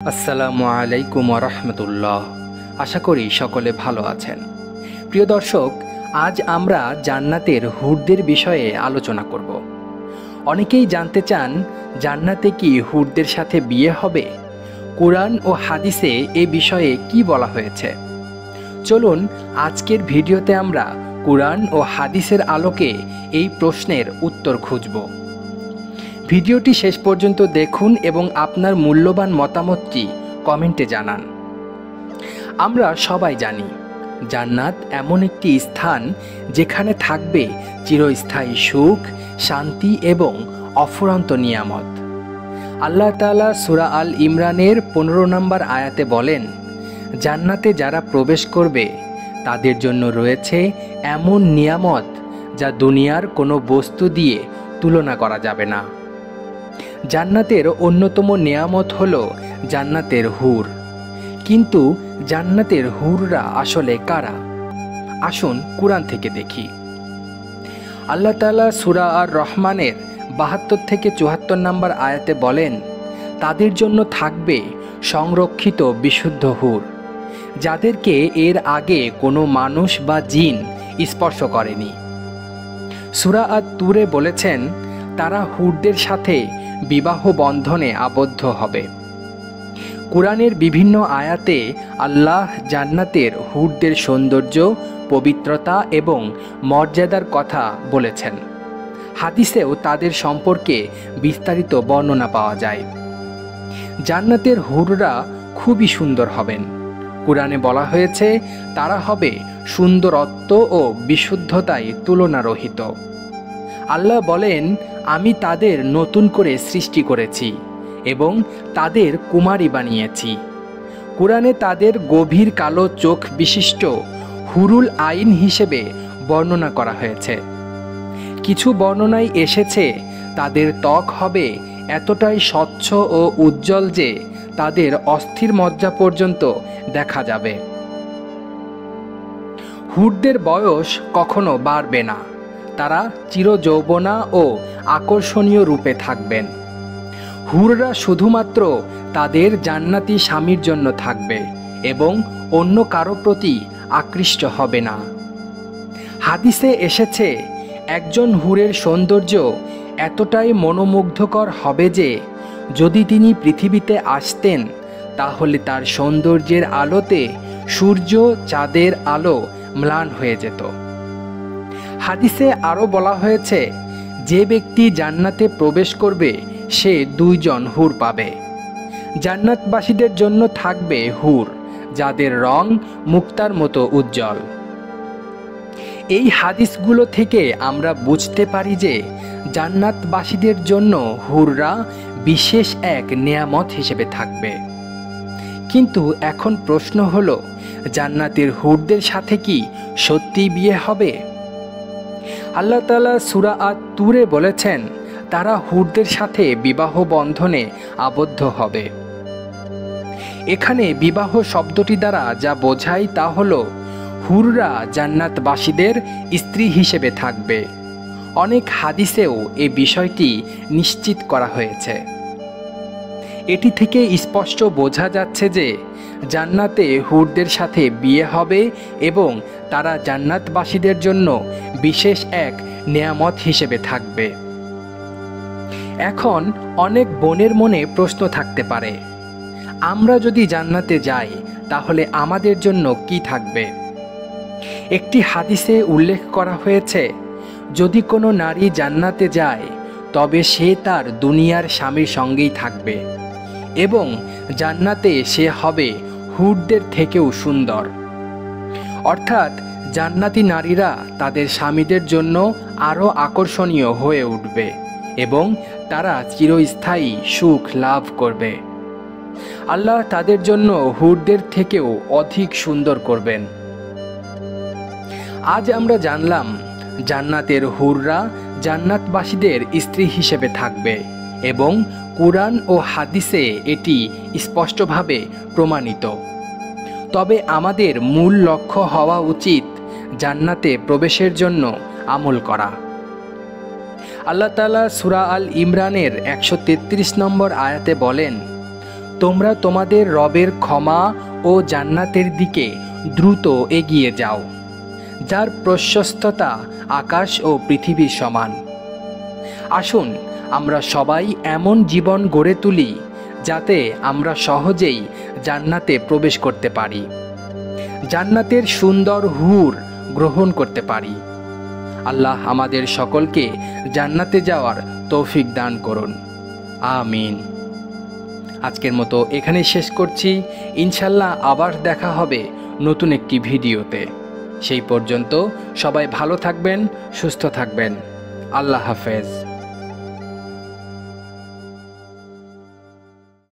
আসসালামু আলাইকুম ওয়া রাহমাতুল্লাহ। আশা করি সকলে ভালো আছেন। প্রিয় দর্শক, আজ আমরা জান্নাতের হুরদের বিষয়ে আলোচনা করব। অনেকেই জানতে চান, জান্নাতে কি হুরদের সাথে বিয়ে হবে? কুরআন ও হাদিসে এ বিষয়ে কি বলা হয়েছে? চলুন আজকের ভিডিওতে আমরা কুরআন ও হাদিসের আলোকে এই প্রশ্নের উত্তর খুঁজব। ভিডিওটি শেষ পর্যন্ত দেখুন এবং আপনার মূল্যবান মতামতটি কমেন্টে জানান। আমরা সবাই জানি, জান্নাত এমন একটি স্থান যেখানে থাকবে চিরস্থায়ী সুখ, শান্তি এবং অফুরন্ত নিয়ামত। আল্লাহ তাআলা সূরা আল ইমরানের 15 নম্বর আয়াতে বলেন, জান্নাতে যারা প্রবেশ করবে তাদের জন্য রয়েছে এমন নিয়ামত যা দুনিয়ার কোনো বস্তু দিয়ে তুলনা করা যাবে না। জান্নাতের অন্যতম নেয়ামত হলো জান্নাতের হুর। কিন্তু জান্নাতের হুররা আসলে কারা? আসুন কুরআন থেকে দেখি। আল্লাহ তাআলা সূরা আর রহমানের 72 থেকে 74 নম্বর আয়াতে বলেন, তাদের জন্য থাকবে সংরক্ষিত বিশুদ্ধ হুর, যাদেরকে এর আগে কোনো মানুষ বা জিন স্পর্শ করেনি। সূরা আত-তুরে বলেছেন, তারা হুরদের সাথে বিবাহ বন্ধনে আবদ্ধ হবে। কুরআনের বিভিন্ন আয়াতে আল্লাহ জান্নাতের হুরদের সৌন্দর্য, পবিত্রতা এবং মর্যাদার কথা বলেছেন। হাদিসেও তাদের সম্পর্কে বিস্তারিত বর্ণনা পাওয়া যায়। জান্নাতের হুররা খুবই সুন্দর হবেন। কুরআনে বলা হয়েছে, তারা হবে সুন্দরত্ব ও বিশুদ্ধতায় তুলনারহিত। আল্লাহ বলেন, আমি তাদের নতুন করে সৃষ্টি করেছি এবং তাদের কুমারী বানিয়েছি। কুরআনে তাদের গভীর কালো চোখ বিশিষ্ট হুরুল আইন হিসেবে বর্ণনা করা হয়েছে। কিছু বর্ণনায় এসেছে, তাদের ত্বক হবে এতটাই স্বচ্ছ ও উজ্জ্বল যে তাদের অস্থির মজ্জা পর্যন্ত দেখা যাবে। হুরদের বয়স কখনো বাড়বে না। তারা চিরযৌবনা ও আকর্ষণীয় রূপে থাকবেন। হুররা শুধুমাত্র তাদের জান্নাতি স্বামীর জন্য থাকবে এবং অন্য কারো প্রতি আকৃষ্ট হবে না। হাদিসে এসেছে, একজন হুরের সৌন্দর্য এতটাই মনোমুগ্ধকর হবে যে যদি তিনি পৃথিবীতে আসতেন তাহলে তার সৌন্দর্যের আলোতে সূর্য চাঁদের আলো ম্লান হয়ে যেত। হাদিসে আরও বলা হয়েছে, যে ব্যক্তি জান্নাতে প্রবেশ করবে সে 2 জন হুর পাবে। জান্নাতবাসীদের জন্য থাকবে হুর যাদের রং মুক্তার মতো উজ্জ্বল। এই হাদিসগুলো থেকে আমরা বুঝতে পারি যে জান্নাতবাসীদের জন্য হুররা বিশেষ এক নেয়ামত হিসেবে থাকবে। কিন্তু এখন প্রশ্ন হলো, জান্নাতের হুরদের সাথে কি সত্যিই বিয়ে হবে? আল্লাহ তাআলা সূরা আত-তুরে বলেছেন, তারা হুরদের সাথে বিবাহ বন্ধনে আবদ্ধ হবে। এখানে বিবাহ শব্দটি দ্বারা যা বোঝায় তা হলো, হুররা জান্নাতবাসীদের স্ত্রী হিসেবে থাকবে। অনেক হাদিসেও এই বিষয়টি নিশ্চিত করা হয়েছে। এটি থেকে স্পষ্ট বোঝা যাচ্ছে যে জান্নাতে হুরদের সাথে বিয়ে হবে এবং তারা জান্নাতবাসীদের জন্য বিশেষ এক নেয়ামত হিসেবে থাকবে। এখন অনেক বোনের মনে প্রশ্ন থাকতে পারে, আমরা যদি জান্নাতে যাই তাহলে আমাদের জন্য কি থাকবে? একটি হাদিসে উল্লেখ করা হয়েছে, যদি কোনো নারী জান্নাতে যায় তবে সে তার দুনিয়ার স্বামীর সঙ্গেই থাকবে এবং জান্নাতে সে হবে হুরদের থেকেও সুন্দর। অর্থাৎ জান্নাতি নারীরা তাদের স্বামীদের জন্য আরও আকর্ষণীয় হয়ে উঠবে এবং তারা চিরস্থায়ী সুখ লাভ করবে। আল্লাহ তাদের জন্য হুরদের থেকেও অধিক সুন্দর করবেন। আজ আমরা জানলাম, জান্নাতের হুররা জান্নাতবাসীদের স্ত্রী হিসেবে থাকবে এবং কুরআন ও হাদিসে এটি স্পষ্টভাবে প্রমাণিত। তবে আমাদের মূল লক্ষ্য হওয়া উচিত জান্নাতে প্রবেশের জন্য আমল করা। আল্লাহ তাআলা সূরা আল ইমরানের 133 নম্বর আয়াতে বলেন, তোমরা তোমাদের রবের ক্ষমা ও জান্নাতের দিকে দ্রুত এগিয়ে যাও, যার প্রশস্ততা আকাশ ও পৃথিবীর সমান। আসুন আমরা সবাই এমন জীবন গড়ে তুলি যাতে আমরা সহজেই জান্নাতে প্রবেশ করতে পারি, জান্নাতের সুন্দর হুর গ্রহণ করতে পারি। আল্লাহ আমাদের সকলকে জান্নাতে যাওয়ার তৌফিক দান করুন, আমিন। আজকের মতো এখানেই শেষ করছি। ইনশাল্লাহ আবার দেখা হবে নতুন একটি ভিডিওতে। সেই পর্যন্ত সবাই ভালো থাকবেন, সুস্থ থাকবেন। আল্লাহ হাফেজ।